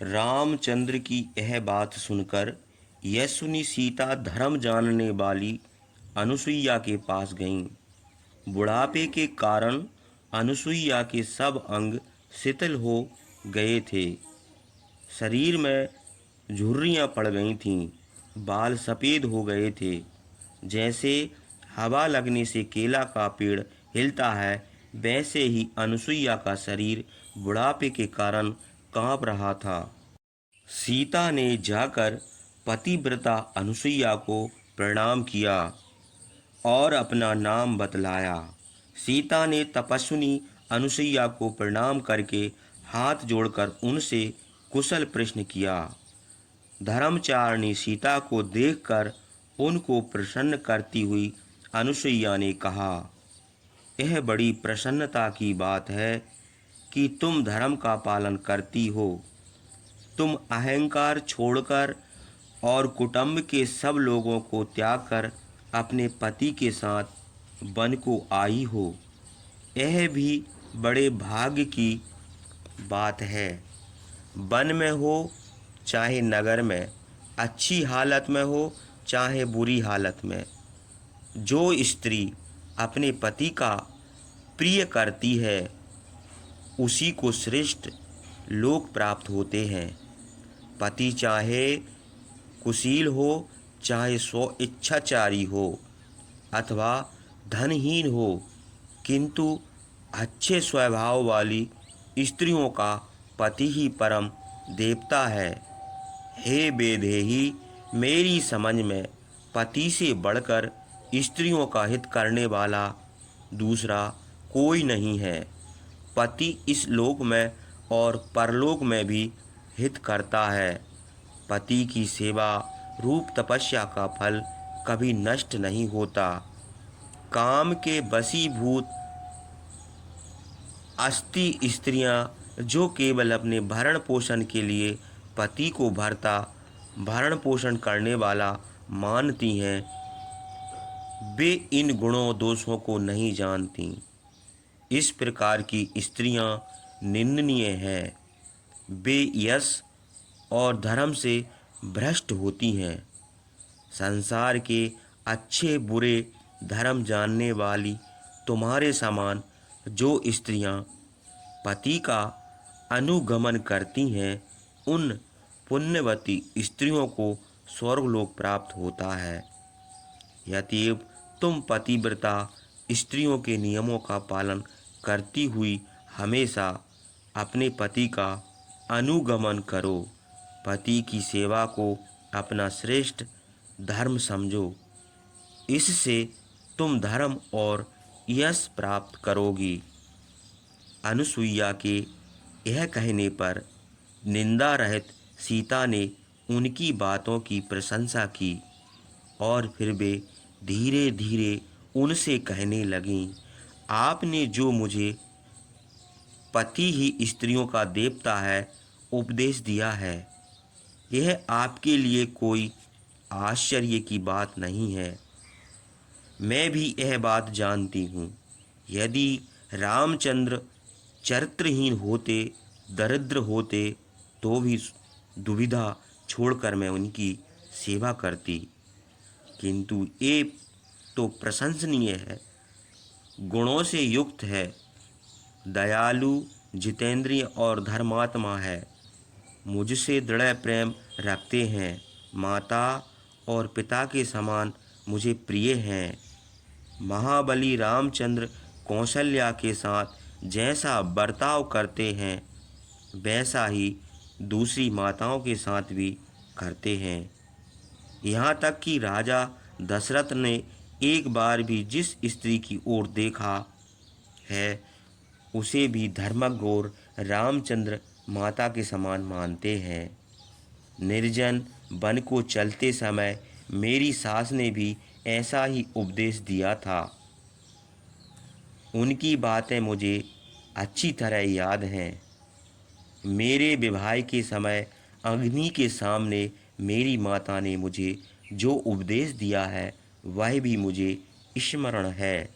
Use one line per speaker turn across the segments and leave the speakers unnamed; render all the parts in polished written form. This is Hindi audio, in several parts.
रामचंद्र की यह बात सुनकर यशुनी सीता धर्म जानने वाली अनुसुईया के पास गईं। बुढ़ापे के कारण अनुसुईया के सब अंग शिथिल हो गए थे। शरीर में झुर्रियाँ पड़ गई थीं। बाल सफ़ेद हो गए थे। जैसे हवा लगने से केला का पेड़ हिलता है, वैसे ही अनुसुईया का शरीर बुढ़ापे के कारण कांप रहा था। सीता ने जाकर पतिव्रता अनुसुईया को प्रणाम किया और अपना नाम बतलाया। सीता ने तपस्विनी अनुसुईया को प्रणाम करके हाथ जोड़कर उनसे कुशल प्रश्न किया। धर्मचारिणी सीता को देखकर उनको प्रसन्न करती हुई अनुसुईया ने कहा, यह बड़ी प्रसन्नता की बात है कि तुम धर्म का पालन करती हो। तुम अहंकार छोड़कर और कुटुंब के सब लोगों को त्याग कर अपने पति के साथ वन को आई हो। यह भी बड़े भाग्य की बात है। वन में हो चाहे नगर में, अच्छी हालत में हो चाहे बुरी हालत में, जो स्त्री अपने पति का प्रिय करती है उसी को श्रेष्ठ लोक प्राप्त होते हैं। पति चाहे कुशील हो चाहे स्व इच्छाचारी हो अथवा धनहीन हो, किंतु अच्छे स्वभाव वाली स्त्रियों का पति ही परम देवता है। हे वेदेही, मेरी समझ में पति से बढ़कर स्त्रियों का हित करने वाला दूसरा कोई नहीं है। पति इस लोक में और परलोक में भी हित करता है। पति की सेवा रूप तपस्या का फल कभी नष्ट नहीं होता। काम के वशीभूत अस्थि स्त्रियां जो केवल अपने भरण पोषण के लिए पति को भरण पोषण करने वाला मानती हैं, वे इन गुणों दोषों को नहीं जानती। इस प्रकार की स्त्रियां निंदनीय हैं। वे यश और धर्म से भ्रष्ट होती हैं। संसार के अच्छे बुरे धर्म जानने वाली तुम्हारे समान जो स्त्रियां पति का अनुगमन करती हैं, उन पुण्यवती स्त्रियों को स्वर्गलोक प्राप्त होता है। यद्यप तुम पतिव्रता स्त्रियों के नियमों का पालन करती हुई हमेशा अपने पति का अनुगमन करो। पति की सेवा को अपना श्रेष्ठ धर्म समझो। इससे तुम धर्म और यश प्राप्त करोगी। अनुसुईया के यह कहने पर निंदा रहित सीता ने उनकी बातों की प्रशंसा की और फिर वे धीरे धीरे उनसे कहने लगीं, आपने जो मुझे पति ही स्त्रियों का देवता है उपदेश दिया है, यह आपके लिए कोई आश्चर्य की बात नहीं है। मैं भी यह बात जानती हूँ। यदि रामचंद्र चरित्रहीन होते, दरिद्र होते, तो भी दुविधा छोड़कर मैं उनकी सेवा करती, किंतु ये तो प्रशंसनीय है, गुणों से युक्त है, दयालु, जितेंद्रिय और धर्मात्मा है, मुझसे दृढ़ प्रेम रखते हैं, माता और पिता के समान मुझे प्रिय हैं। महाबली रामचंद्र कौशल्या के साथ जैसा बर्ताव करते हैं, वैसा ही दूसरी माताओं के साथ भी करते हैं। यहाँ तक कि राजा दशरथ ने एक बार भी जिस स्त्री की ओर देखा है, उसे भी धर्मज्ञ और रामचंद्र माता के समान मानते हैं। निर्जन वन को चलते समय मेरी सास ने भी ऐसा ही उपदेश दिया था। उनकी बातें मुझे अच्छी तरह याद हैं। मेरे विवाह के समय अग्नि के सामने मेरी माता ने मुझे जो उपदेश दिया है, वह भी मुझे स्मरण है।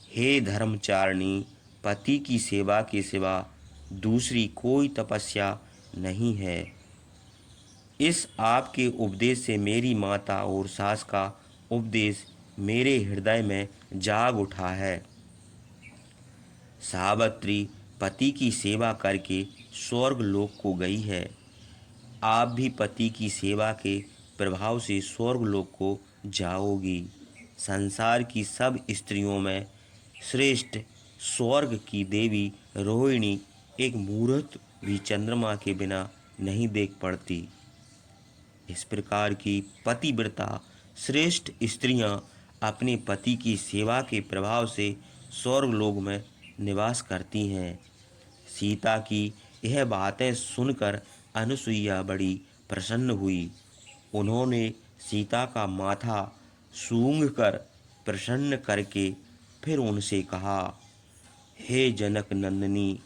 हे धर्मचारिणी, पति की सेवा के सिवा दूसरी कोई तपस्या नहीं है। इस आपके उपदेश से मेरी माता और सास का उपदेश मेरे हृदय में जाग उठा है। सावित्री पति की सेवा करके स्वर्ग लोक को गई है। आप भी पति की सेवा के प्रभाव से स्वर्ग लोक को जाओगी। संसार की सब स्त्रियों में श्रेष्ठ स्वर्ग की देवी रोहिणी एक मुहूर्त भी चंद्रमा के बिना नहीं देख पड़ती। इस प्रकार की पतिव्रता श्रेष्ठ स्त्रियां अपने पति की सेवा के प्रभाव से स्वर्ग लोक में निवास करती हैं। सीता की यह बातें सुनकर अनुसुईया बड़ी प्रसन्न हुई। उन्होंने सीता का माथा सूंघकर प्रसन्न करके फिर उनसे कहा, हे जनक नंदिनी,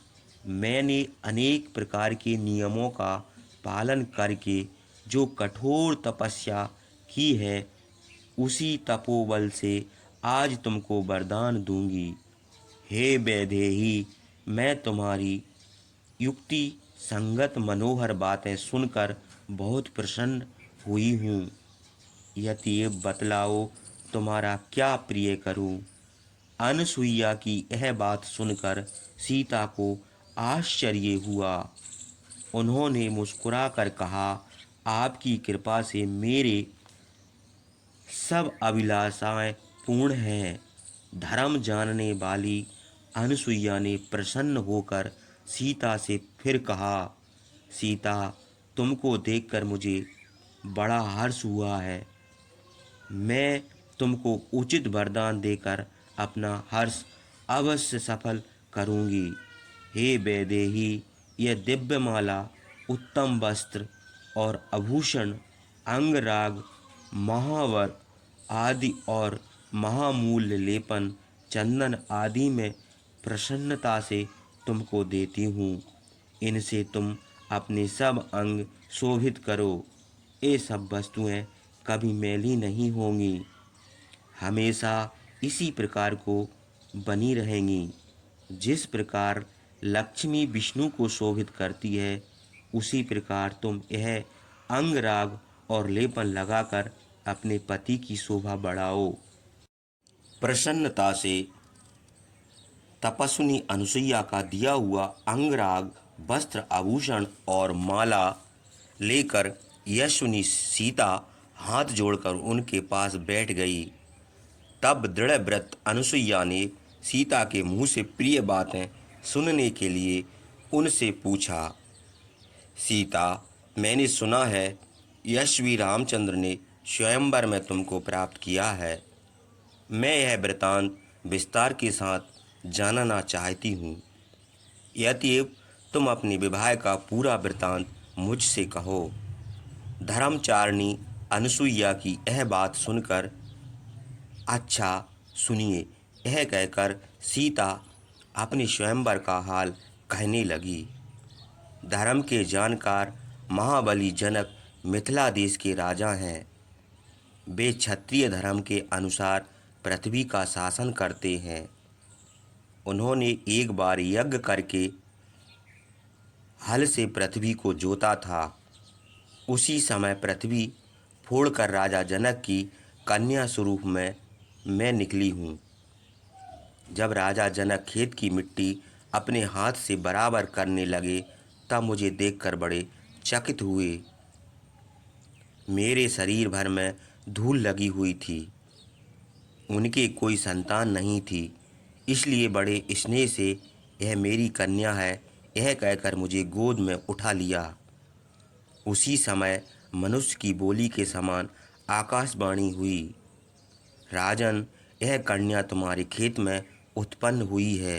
मैंने अनेक प्रकार के नियमों का पालन करके जो कठोर तपस्या की है, उसी तपोबल से आज तुमको वरदान दूंगी। हे वैदेही, मैं तुम्हारी युक्ति संगत मनोहर बातें सुनकर बहुत प्रसन्न हुई हूँ। यतिएव बतलाओ, तुम्हारा क्या प्रिय करूँ। अनसुईया की यह बात सुनकर सीता को आश्चर्य हुआ। उन्होंने मुस्कुराकर कहा, आपकी कृपा से मेरे सब अभिलाषाएं पूर्ण हैं। धर्म जानने वाली अनसुईया ने प्रसन्न होकर सीता से फिर कहा, सीता, तुमको देखकर मुझे बड़ा हर्ष हुआ है। मैं तुमको उचित वरदान देकर अपना हर्ष अवश्य सफल करूंगी। हे वैदेही, यह दिव्य माला, उत्तम वस्त्र और आभूषण, अंगराग, महावर आदि और महामूल्य लेपन, चंदन आदि में प्रसन्नता से तुमको देती हूँ। इनसे तुम अपने सब अंग शोभित करो। ये सब वस्तुएं कभी मैली नहीं होंगी, हमेशा इसी प्रकार को बनी रहेंगी। जिस प्रकार लक्ष्मी विष्णु को शोभित करती है, उसी प्रकार तुम यह अंगराग और लेपन लगाकर अपने पति की शोभा बढ़ाओ। प्रसन्नता से तपस्विनी अनुसुईया का दिया हुआ अंगराग, वस्त्र, आभूषण और माला लेकर यशस्विनी सीता हाथ जोड़कर उनके पास बैठ गई। तब दृढ़ व्रत अनुसुईया ने सीता के मुंह से प्रिय बातें सुनने के लिए उनसे पूछा, सीता, मैंने सुना है यशस्वी रामचंद्र ने स्वयंवर में तुमको प्राप्त किया है। मैं यह वृतांत विस्तार के साथ जानना चाहती हूँ। यद्यपि तुम अपने विवाह का पूरा वृतांत मुझसे कहो। धर्मचारिणी अनुसुईया की यह बात सुनकर, अच्छा सुनिए, यह कहकर सीता अपने स्वयंवर का हाल कहने लगी। धर्म के जानकार महाबली जनक मिथिला देश के राजा हैं। वे क्षत्रिय धर्म के अनुसार पृथ्वी का शासन करते हैं। उन्होंने एक बार यज्ञ करके हल से पृथ्वी को जोता था। उसी समय पृथ्वी फोड़कर राजा जनक की कन्या स्वरूप में मैं निकली हूँ। जब राजा जनक खेत की मिट्टी अपने हाथ से बराबर करने लगे, तब मुझे देखकर बड़े चकित हुए। मेरे शरीर भर में धूल लगी हुई थी। उनके कोई संतान नहीं थी, इसलिए बड़े स्नेह से यह मेरी कन्या है, यह कहकर मुझे गोद में उठा लिया। उसी समय मनुष्य की बोली के समान आकाशवाणी हुई, राजन, यह कन्या तुम्हारे खेत में उत्पन्न हुई है।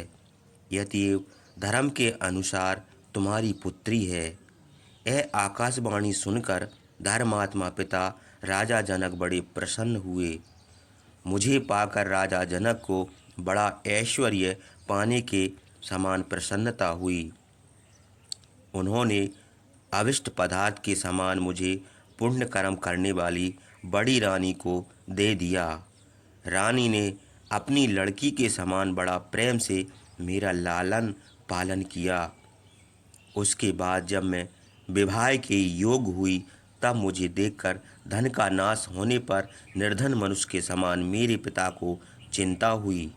यद्यपि धर्म के अनुसार तुम्हारी पुत्री है। यह आकाशवाणी सुनकर धर्मात्मा पिता राजा जनक बड़े प्रसन्न हुए। मुझे पाकर राजा जनक को बड़ा ऐश्वर्य पाने के समान प्रसन्नता हुई। उन्होंने अभिष्ट पदार्थ के समान मुझे पुण्य कर्म करने वाली बड़ी रानी को दे दिया। रानी ने अपनी लड़की के समान बड़ा प्रेम से मेरा लालन पालन किया। उसके बाद जब मैं विवाह के योग हुई, तब मुझे देखकर धन का नाश होने पर निर्धन मनुष्य के समान मेरे पिता को चिंता हुई,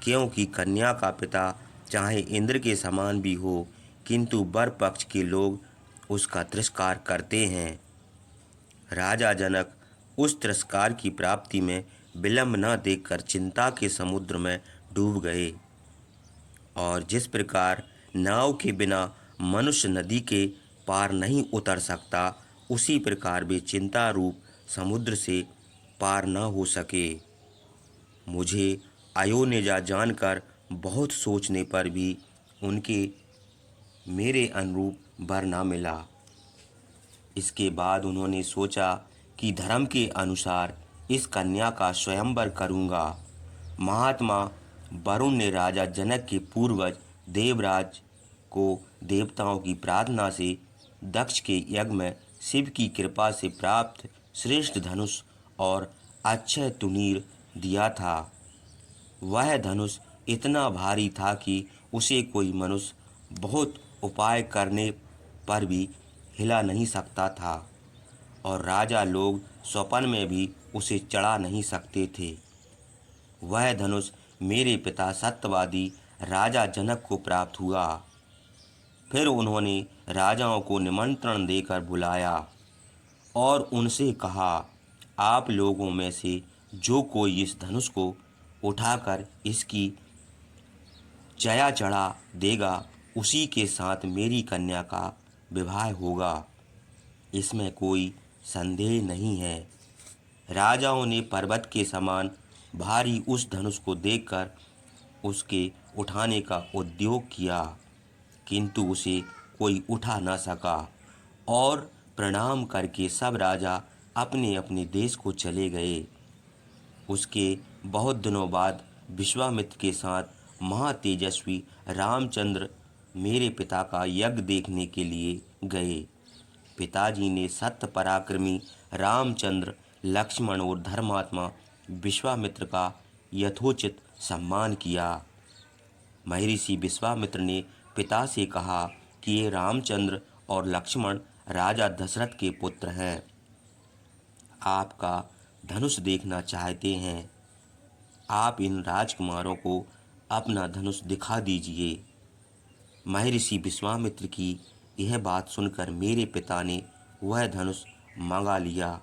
क्योंकि कन्या का पिता चाहे इंद्र के समान भी हो, किंतु वर पक्ष के लोग उसका तिरस्कार करते हैं। राजा जनक उस तिरस्कार की प्राप्ति में विलंब न देखकर चिंता के समुद्र में डूब गए, और जिस प्रकार नाव के बिना मनुष्य नदी के पार नहीं उतर सकता, उसी प्रकार वे चिंता रूप समुद्र से पार न हो सके। मुझे अयोनिजा जानकर बहुत सोचने पर भी उनके मेरे अनुरूप वर न मिला। इसके बाद उन्होंने सोचा कि धर्म के अनुसार इस कन्या का स्वयंवर करूँगा। महात्मा वरुण ने राजा जनक के पूर्वज देवराज को देवताओं की प्रार्थना से दक्ष के यज्ञ में शिव की कृपा से प्राप्त श्रेष्ठ धनुष और अक्षय तुनीर दिया था। वह धनुष इतना भारी था कि उसे कोई मनुष्य बहुत उपाय करने पर भी हिला नहीं सकता था, और राजा लोग स्वप्न में भी उसे चढ़ा नहीं सकते थे। वह धनुष मेरे पिता सत्यवादी राजा जनक को प्राप्त हुआ। फिर उन्होंने राजाओं को निमंत्रण देकर बुलाया और उनसे कहा, आप लोगों में से जो कोई इस धनुष को उठाकर इसकी जया चढ़ा देगा, उसी के साथ मेरी कन्या का विवाह होगा। इसमें कोई संदेह नहीं है। राजाओं ने पर्वत के समान भारी उस धनुष को देखकर उसके उठाने का उद्योग किया, किंतु उसे कोई उठा न सका, और प्रणाम करके सब राजा अपने अपने देश को चले गए। उसके बहुत दिनों बाद विश्वामित्र के साथ महातेजस्वी रामचंद्र मेरे पिता का यज्ञ देखने के लिए गए। पिताजी ने सत्य पराक्रमी रामचंद्र, लक्ष्मण और धर्मात्मा विश्वामित्र का यथोचित सम्मान किया। महर्षि विश्वामित्र ने पिता से कहा कि ये रामचंद्र और लक्ष्मण राजा दशरथ के पुत्र हैं, आपका धनुष देखना चाहते हैं। आप इन राजकुमारों को अपना धनुष दिखा दीजिए। महर्षि विश्वामित्र की यह बात सुनकर मेरे पिता ने वह धनुष मंगा लिया।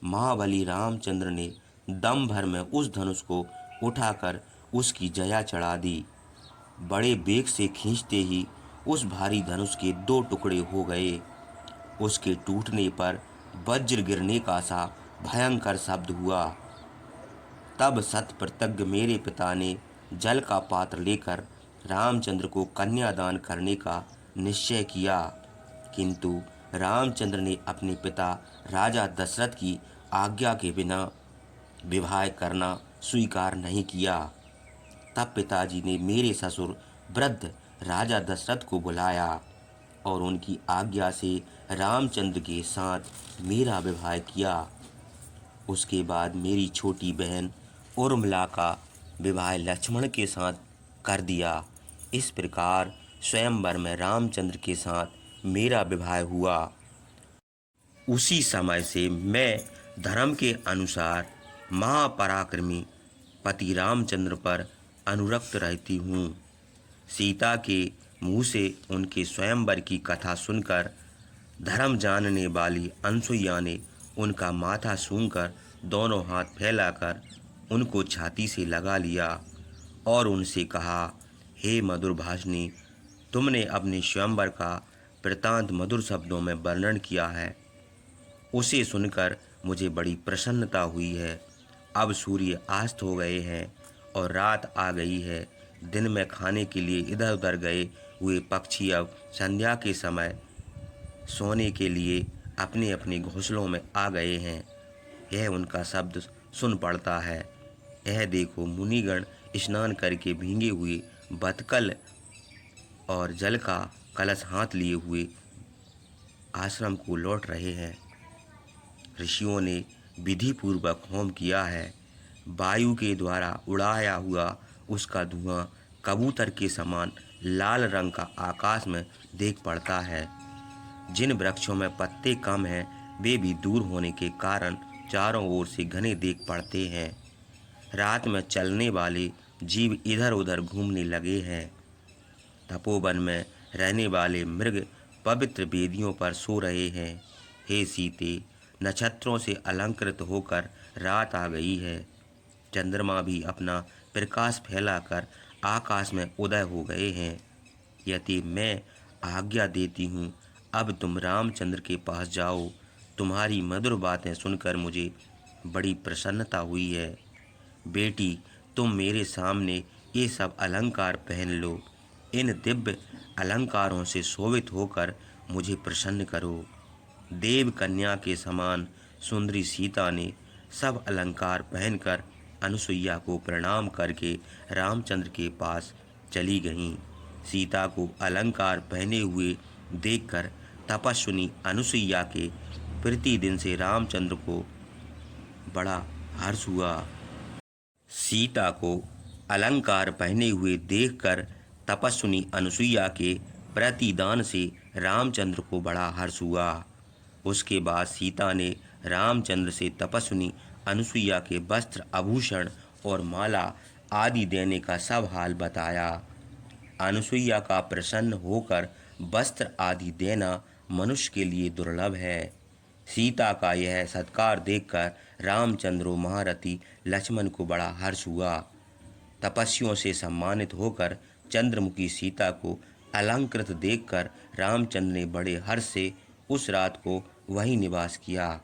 महाबली रामचंद्र ने दम भर में उस धनुष को उठाकर उसकी जया चढ़ा दी। बड़े बेग से खींचते ही उस भारी धनुष के 2 टुकड़े हो गए। उसके टूटने पर वज्र गिरने का सा भयंकर शब्द हुआ। तब सतप्रतज्ञ मेरे पिता ने जल का पात्र लेकर रामचंद्र को कन्यादान करने का निश्चय किया, किंतु रामचंद्र ने अपने पिता राजा दशरथ की आज्ञा के बिना विवाह करना स्वीकार नहीं किया। तब पिताजी ने मेरे ससुर वृद्ध राजा दशरथ को बुलाया और उनकी आज्ञा से रामचंद्र के साथ मेरा विवाह किया। उसके बाद मेरी छोटी बहन उर्मिला का विवाह लक्ष्मण के साथ कर दिया। इस प्रकार स्वयंवर में रामचंद्र के साथ मेरा विवाह हुआ। उसी समय से मैं धर्म के अनुसार महापराक्रमी पति रामचंद्र पर अनुरक्त रहती हूँ। सीता के मुँह से उनके स्वयंवर की कथा सुनकर धर्म जानने वाली अनसुईया ने उनका माथा सूंघकर दोनों हाथ फैलाकर उनको छाती से लगा लिया और उनसे कहा, हे मधुर भाषिनी, तुमने अपने स्वयंवर का वृतांत मधुर शब्दों में वर्णन किया है। उसे सुनकर मुझे बड़ी प्रसन्नता हुई है। अब सूर्य अस्त हो गए हैं और रात आ गई है। दिन में खाने के लिए इधर उधर गए हुए पक्षी अब संध्या के समय सोने के लिए अपने अपने घोंसलों में आ गए हैं। यह उनका शब्द सुन पड़ता है। यह देखो, मुनिगण स्नान करके भींगे हुए बतकल और जल का कलश हाथ लिए हुए आश्रम को लौट रहे हैं। ऋषियों ने विधि पूर्वक होम किया है। वायु के द्वारा उड़ाया हुआ उसका धुआं कबूतर के समान लाल रंग का आकाश में देख पड़ता है। जिन वृक्षों में पत्ते कम हैं वे भी दूर होने के कारण चारों ओर से घने देख पड़ते हैं। रात में चलने वाले जीव इधर उधर घूमने लगे हैं। तपोवन में रहने वाले मृग पवित्र वेदियों पर सो रहे हैं। हे सीते, नक्षत्रों से अलंकृत होकर रात आ गई है। चंद्रमा भी अपना प्रकाश फैलाकर आकाश में उदय हो गए हैं। यति मैं आज्ञा देती हूँ, अब तुम रामचंद्र के पास जाओ। तुम्हारी मधुर बातें सुनकर मुझे बड़ी प्रसन्नता हुई है। बेटी, तुम मेरे सामने ये सब अलंकार पहन लो। इन दिव्य अलंकारों से शोभित होकर मुझे प्रसन्न करो। देव कन्या के समान सुंदरी सीता ने सब अलंकार पहनकर अनुसुईया को प्रणाम करके रामचंद्र के पास चली गईं। सीता को अलंकार पहने हुए देखकर तपस्विनी अनुसुईया के प्रतिदिन से रामचंद्र को बड़ा हर्ष हुआ। सीता को अलंकार पहने हुए देखकर तपस्विनी अनुसुईया के प्रतिदान से रामचंद्र को बड़ा हर्ष हुआ। उसके बाद सीता ने रामचंद्र से तपस्विनी अनुसुईया के वस्त्र, आभूषण और माला आदि देने का सब हाल बताया। अनुसुईया का प्रसन्न होकर वस्त्र आदि देना मनुष्य के लिए दुर्लभ है। सीता का यह सत्कार देखकर रामचंद्र और महारथी लक्ष्मण को बड़ा हर्ष हुआ। तपस्वियों से सम्मानित होकर चंद्रमुखी सीता को अलंकृत देखकर रामचंद्र ने बड़े हर्ष से उस रात को वहीं निवास किया।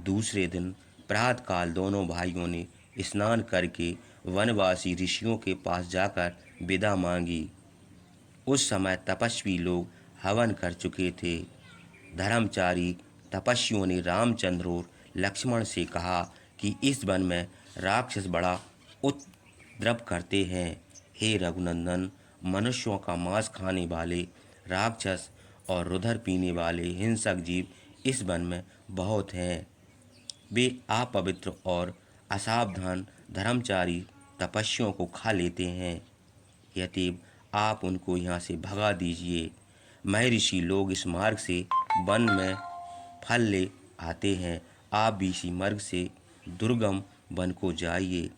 दूसरे दिन प्रातःकाल दोनों भाइयों ने स्नान करके वनवासी ऋषियों के पास जाकर विदा मांगी। उस समय तपस्वी लोग हवन कर चुके थे। धर्मचारी तपस्वियों ने रामचंद्र और लक्ष्मण से कहा कि इस वन में राक्षस बड़ा उपद्रव करते हैं। हे रघुनंदन, मनुष्यों का मांस खाने वाले राक्षस और रुधिर पीने वाले हिंसक जीव इस वन में बहुत हैं। वे अपवित्र और असावधान धर्मचारी तपस्वियों को खा लेते हैं। यदि आप उनको यहाँ से भगा दीजिए। महर्षि लोग इस मार्ग से वन में फल ले आते हैं। आप भी इसी मार्ग से दुर्गम वन को जाइए।